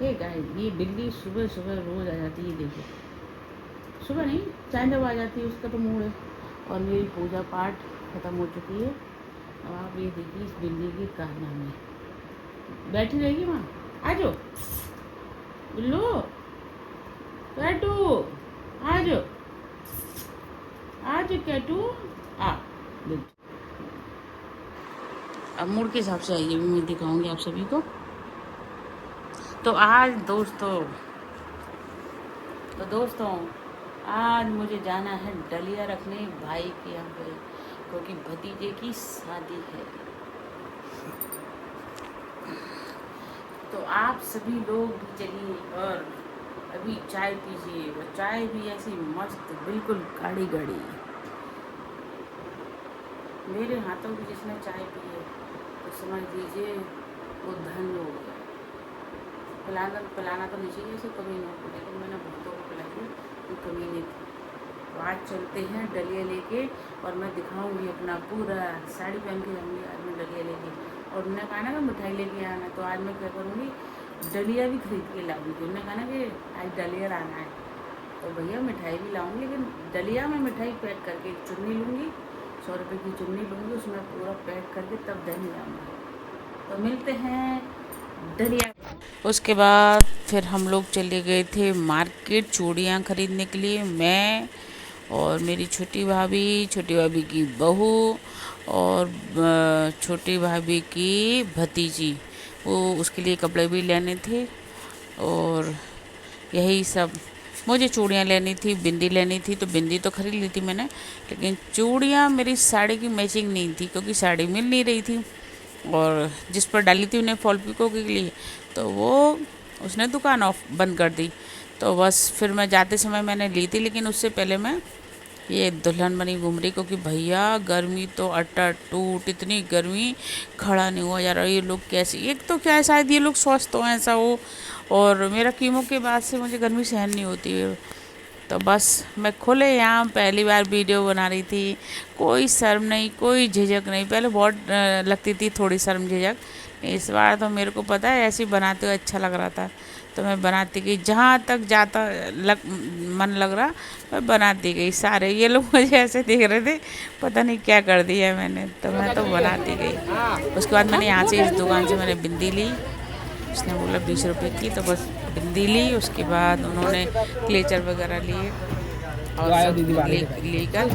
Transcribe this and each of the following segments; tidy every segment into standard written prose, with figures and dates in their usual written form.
ये गाइस, ये बिल्ली सुबह सुबह रोज आ जाती है, देखो। सुबह नहीं, चाय जब आ जाती है उसका तो मूड है। और मेरी पूजा पाठ खत्म हो चुकी है। अब आप ये देखिए इस बिल्ली के कारनामे। बैठी रहेगी वहाँ, आ जाओ बिल्लू, कैटू, आ जाओ, आ जाओ कैटू, आ। अब मूड के हिसाब से आइए, भी मैं दिखाऊंगी आप सभी को। तो आज दोस्तों आज मुझे जाना है डलिया रखने भाई के यहाँ पे, क्योंकि भतीजे की शादी है। तो आप सभी लोग भी चलिए और अभी चाय पीजिए, और चाय भी ऐसी मस्त, बिल्कुल गाढ़ी गाढ़ी। मेरे हाथों की जिसने चाय पी है तो समझ लीजिए वो धन्य हो गया। पिलाना तो नहीं चाहिए इसे, कमी नहीं होती, लेकिन मैंने बहुतों को पिलाई थी, वो कमी नहीं थी। तो आज चलते हैं डलिया लेके, और मैं दिखाऊंगी अपना पूरा साड़ी पहन के जाऊँगी आज मैं डलिया लेके। और उन्होंने कहा ना कि मिठाई लेके आना, तो आज मैं क्या करूँगी, डलिया भी खरीद के लाऊंगी। उन्होंने कहा ना कि आज डलिया लाना है, तो भैया मिठाई भी लाऊंगी, लेकिन डलिया में मिठाई पैक करके चुन्नी लूँगी, 100 रुपये की चुन्नी लूँगी, उसमें पूरा पैक करके तब दही लाऊंगी। तो मिलते हैं डलिया। उसके बाद फिर हम लोग चले गए थे मार्केट चूड़ियाँ खरीदने के लिए, मैं और मेरी छोटी भाभी की बहू और छोटी भाभी की भतीजी। वो उसके लिए कपड़े भी लेने थे और यही सब। मुझे चूड़ियाँ लेनी थी, बिंदी लेनी थी, तो बिंदी तो खरीद ली थी मैंने, लेकिन चूड़ियाँ मेरी साड़ी की मैचिंग नहीं थी, क्योंकि साड़ी मिल नहीं रही थी। और जिस पर डाली थी उन्हें फॉल पिको के लिए, तो वो उसने दुकान ऑफ बंद कर दी। तो बस फिर मैं जाते समय मैंने ली थी, लेकिन उससे पहले मैं ये दुल्हन बनी घूम रही, क्योंकि भैया गर्मी तो अट्टा टूट, इतनी गर्मी, खड़ा नहीं हुआ जा रहा। ये लोग कैसे, एक तो क्या है, शायद ये लोग स्वस्थ हो ऐसा हो, और मेरा कीमो के बाद से मुझे गर्मी सहन नहीं होती है। तो बस मैं खुले यहाँ पहली बार वीडियो बना रही थी, कोई शर्म नहीं, कोई झिझक नहीं। पहले बहुत लगती थी थोड़ी शर्म झिझक, इस बार तो मेरे को पता है ऐसे ही बनाते हुए अच्छा लग रहा था, तो मैं बनाती गई, जहाँ तक जाता मन लग रहा मैं बनाती गई। सारे ये लोग मुझे ऐसे देख रहे थे, पता नहीं क्या कर दिया मैंने, तो मैं तो बनाती गई। उसके बाद मैंने यहाँ से इस दुकान से मैंने बिंदी ली, उसने बोला 20 रुपये की, तो बस बिंदी ली। उसके बाद उन्होंने क्लेचर वगैरह लिए और सब लेकर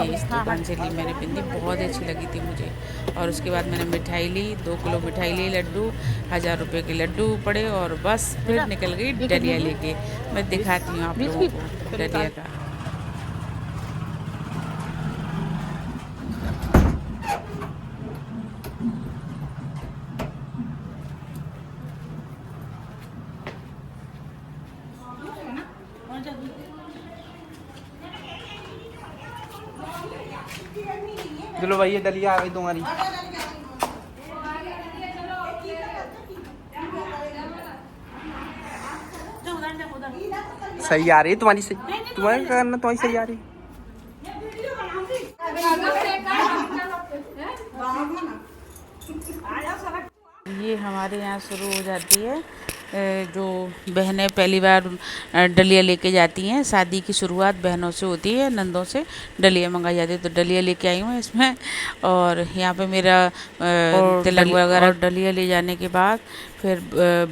इस दुकान से ली मैंने बिंदी, बहुत अच्छी लगी थी मुझे। और उसके बाद मैंने मिठाई ली, 2 किलो मिठाई ली, लड्डू 1000 रुपये के लड्डू पड़े, और बस फिर निकल गई डलिया लेके। मैं दिखाती हूँ आप लोगों को डलिया का। चलो भाई, ये डलिया आ गई तुम्हारी। सही आ रही है तुम्हारी, सही तुम्हारा करना, तुम्हारी सही आ रही। ये हमारे यहाँ शुरू हो जाती है, जो बहनें पहली बार डलिया लेके जाती हैं, शादी की शुरुआत बहनों से होती है, नंदों से डलिया मंगाई जाती है। तो डलिया लेके आई हूँ इसमें, और यहाँ पे मेरा तिलक वगैरह। डलिया ले जाने के बाद फिर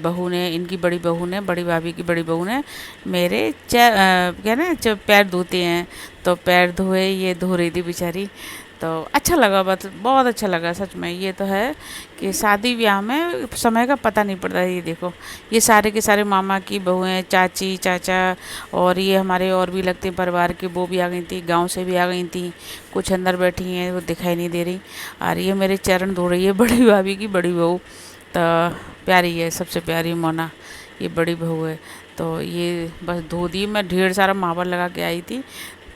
बहू ने, इनकी बड़ी बहू ने, बड़ी भाभी की बड़ी बहू ने मेरे क्या ना, जब पैर धोते हैं तो पैर धोए, ये धो रही थी बेचारी। तो अच्छा लगा, बहुत अच्छा लगा सच में। ये तो है कि शादी ब्याह में समय का पता नहीं पड़ता। ये देखो, ये सारे के सारे मामा की बहुएं, चाची चाचा, और ये हमारे और भी लगते परिवार के, वो भी आ गई थी, गांव से भी आ गई थी, कुछ अंदर बैठी हैं, वो दिखाई नहीं दे रही। और ये मेरे चरण धो रही है बड़ी भाभी की बड़ी बहू, तो प्यारी है, सबसे प्यारी मोना, ये बड़ी बहू है। तो ये बस धो दी, मैं ढेर सारा मावा लगा के आई थी,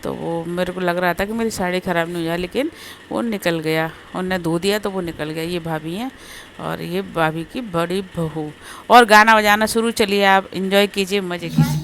तो वो मेरे को लग रहा था कि मेरी साड़ी ख़राब नहीं हो जाए, लेकिन वो निकल गया, उनने धो दिया तो वो निकल गया। ये भाभी हैं और ये भाभी की बड़ी बहू। और गाना बजाना शुरू, चलिए आप एंजॉय कीजिए, मज़े कीजिए।